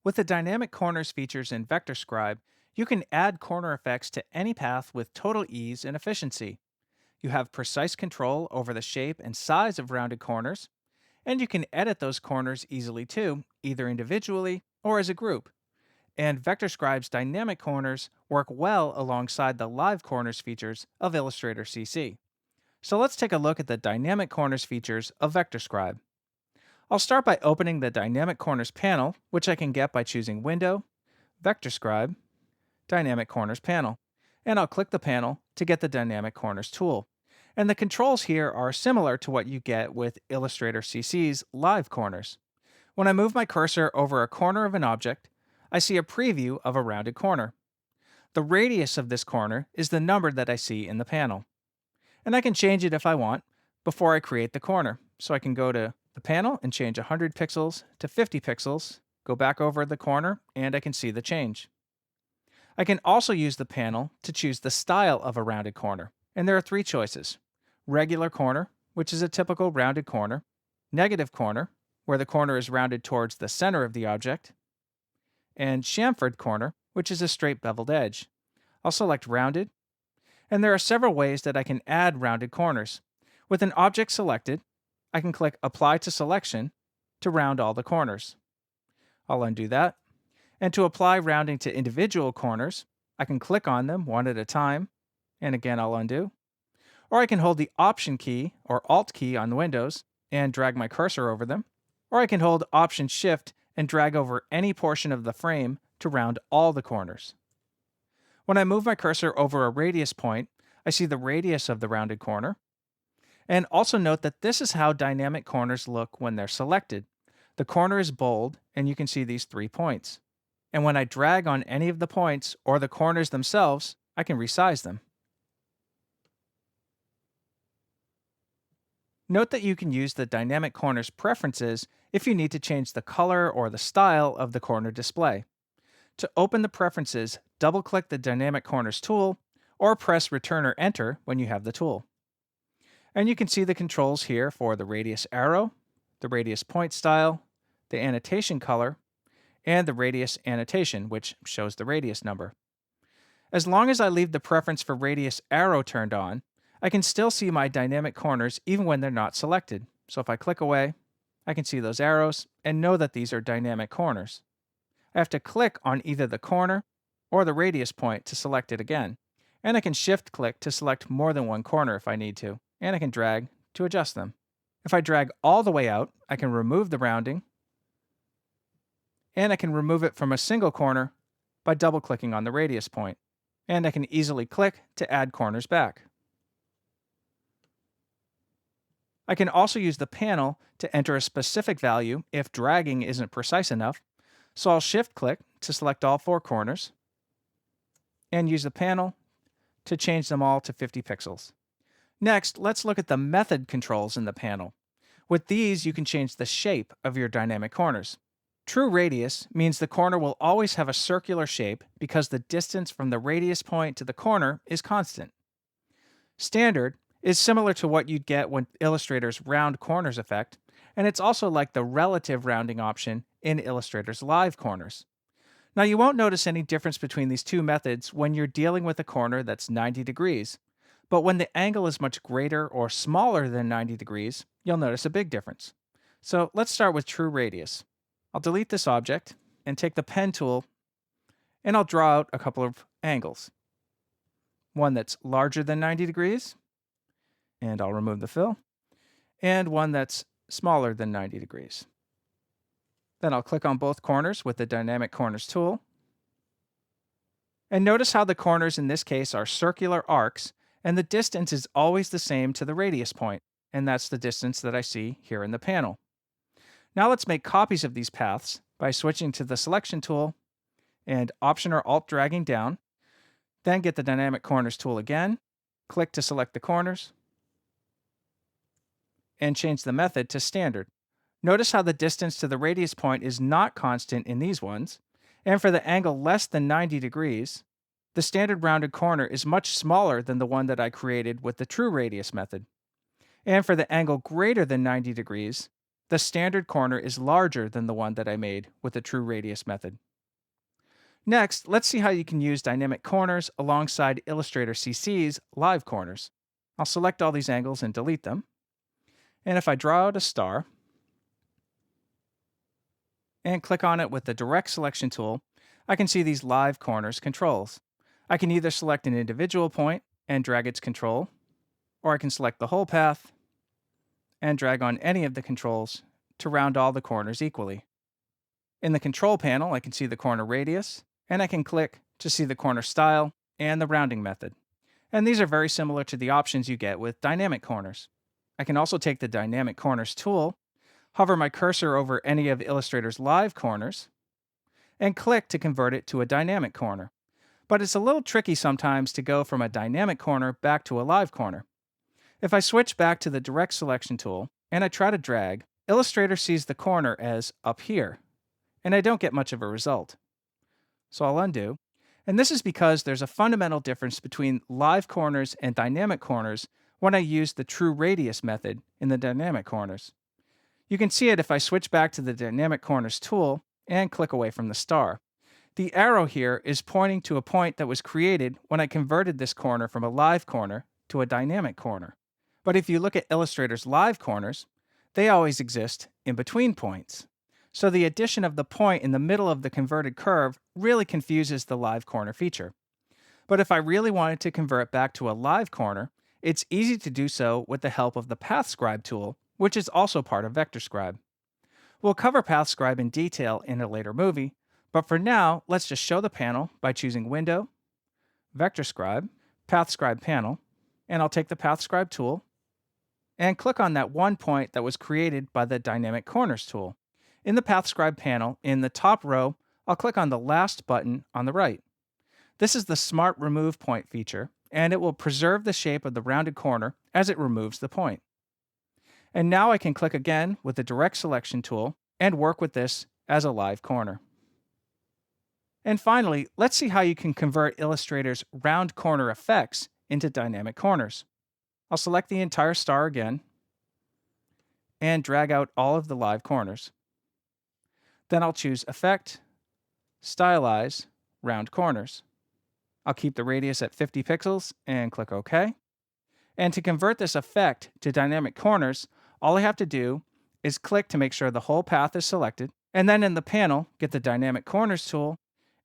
With the dynamic corners features in VectorScribe, you can add corner effects to any path with total ease and efficiency. You have precise control over the shape and size of rounded corners, and you can edit those corners easily too, either individually or as a group. And VectorScribe's dynamic corners work well alongside the live corners features of Illustrator CC. So let's take a look at the dynamic corners features of VectorScribe. I'll start by opening the Dynamic Corners panel, which I can get by choosing Window, VectorScribe, Dynamic Corners panel, and I'll click the panel to get the Dynamic Corners tool. And the controls here are similar to what you get with Illustrator CC's live corners. When I move my cursor over a corner of an object, I see a preview of a rounded corner. The radius of this corner is the number that I see in the panel. And I can change it if I want before I create the corner. So I can go to the panel and change 100 pixels to 50 pixels, go back over the corner, and I can see the change. I can also use the panel to choose the style of a rounded corner, and there are three choices. Regular corner, which is a typical rounded corner. Negative corner, where the corner is rounded towards the center of the object. And chamfered corner, which is a straight beveled edge. I'll select rounded, and there are several ways that I can add rounded corners. With an object selected, I can click Apply to Selection to round all the corners. I'll undo that. And to apply rounding to individual corners, I can click on them one at a time, and again I'll undo. Or I can hold the Option key or Alt key on Windows and drag my cursor over them. Or I can hold Option Shift and drag over any portion of the frame to round all the corners. When I move my cursor over a radius point, I see the radius of the rounded corner. And also note that this is how dynamic corners look when they're selected. The corner is bold, and you can see these 3 points. And when I drag on any of the points or the corners themselves, I can resize them. Note that you can use the dynamic corners preferences if you need to change the color or the style of the corner display. To open the preferences, double-click the Dynamic Corners tool or press Return or Enter when you have the tool. And you can see the controls here for the radius arrow, the radius point style, the annotation color, and the radius annotation, which shows the radius number. As long as I leave the preference for radius arrow turned on, I can still see my dynamic corners even when they're not selected. So if I click away, I can see those arrows and know that these are dynamic corners. I have to click on either the corner or the radius point to select it again. And I can shift click to select more than one corner if I need to, and I can drag to adjust them. If I drag all the way out, I can remove the rounding, and I can remove it from a single corner by double-clicking on the radius point. And I can easily click to add corners back. I can also use the panel to enter a specific value if dragging isn't precise enough, so I'll shift-click to select all 4 corners, and use the panel to change them all to 50 pixels. Next, let's look at the method controls in the panel. With these, you can change the shape of your dynamic corners. True radius means the corner will always have a circular shape because the distance from the radius point to the corner is constant. Standard is similar to what you'd get when Illustrator's round corners effect, and it's also like the relative rounding option in Illustrator's live corners. Now you won't notice any difference between these two methods when you're dealing with a corner that's 90 degrees, but when the angle is much greater or smaller than 90 degrees, you'll notice a big difference. So let's start with true radius. I'll delete this object and take the pen tool, and I'll draw out a couple of angles. One that's larger than 90 degrees, and I'll remove the fill, and one that's smaller than 90 degrees. Then I'll click on both corners with the Dynamic Corners tool. And notice how the corners in this case are circular arcs, and the distance is always the same to the radius point, and that's the distance that I see here in the panel. Now let's make copies of these paths by switching to the Selection tool and Option or Alt dragging down. Then get the Dynamic Corners tool again, click to select the corners, and change the method to Standard. Notice how the distance to the radius point is not constant in these ones, and for the angle less than 90 degrees, the standard rounded corner is much smaller than the one that I created with the true radius method. And for the angle greater than 90 degrees, the standard corner is larger than the one that I made with the true radius method. Next, let's see how you can use dynamic corners alongside Illustrator CC's live corners. I'll select all these angles and delete them. And if I draw out a star and click on it with the direct selection tool, I can see these live corners controls. I can either select an individual point and drag its control, or I can select the whole path and drag on any of the controls to round all the corners equally. In the control panel, I can see the corner radius, and I can click to see the corner style and the rounding method. And these are very similar to the options you get with dynamic corners. I can also take the Dynamic Corners tool, hover my cursor over any of Illustrator's live corners, and click to convert it to a dynamic corner. But it's a little tricky sometimes to go from a dynamic corner back to a live corner. If I switch back to the direct selection tool and I try to drag, Illustrator sees the corner as up here, and I don't get much of a result. So I'll undo. And this is because there's a fundamental difference between live corners and dynamic corners when I use the true radius method in the dynamic corners. You can see it if I switch back to the Dynamic Corners tool and click away from the star. The arrow here is pointing to a point that was created when I converted this corner from a live corner to a dynamic corner. But if you look at Illustrator's live corners, they always exist in between points. So the addition of the point in the middle of the converted curve really confuses the live corner feature. But if I really wanted to convert back to a live corner, it's easy to do so with the help of the PathScribe tool, which is also part of VectorScribe. We'll cover PathScribe in detail in a later movie, but for now, let's just show the panel by choosing Window, VectorScribe, PathScribe Panel, and I'll take the PathScribe tool and click on that one point that was created by the Dynamic Corners tool. In the PathScribe panel, in the top row, I'll click on the last button on the right. This is the Smart Remove Point feature, and it will preserve the shape of the rounded corner as it removes the point. And now I can click again with the direct selection tool and work with this as a live corner. And finally, let's see how you can convert Illustrator's round corner effects into dynamic corners. I'll select the entire star again and drag out all of the live corners. Then I'll choose Effect, Stylize, Round Corners. I'll keep the radius at 50 pixels and click OK. And to convert this effect to dynamic corners, all I have to do is click to make sure the whole path is selected, and then in the panel, get the Dynamic Corners tool,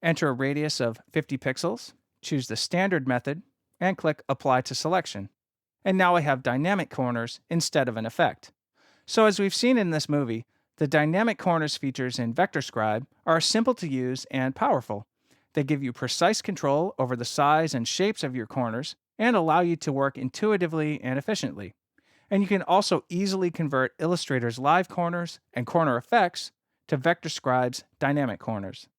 enter a radius of 50 pixels, choose the standard method, and click Apply to Selection. And now I have dynamic corners instead of an effect. So as we've seen in this movie, the Dynamic Corners features in VectorScribe are simple to use and powerful. They give you precise control over the size and shapes of your corners and allow you to work intuitively and efficiently. And you can also easily convert Illustrator's live corners and corner effects to VectorScribe's dynamic corners.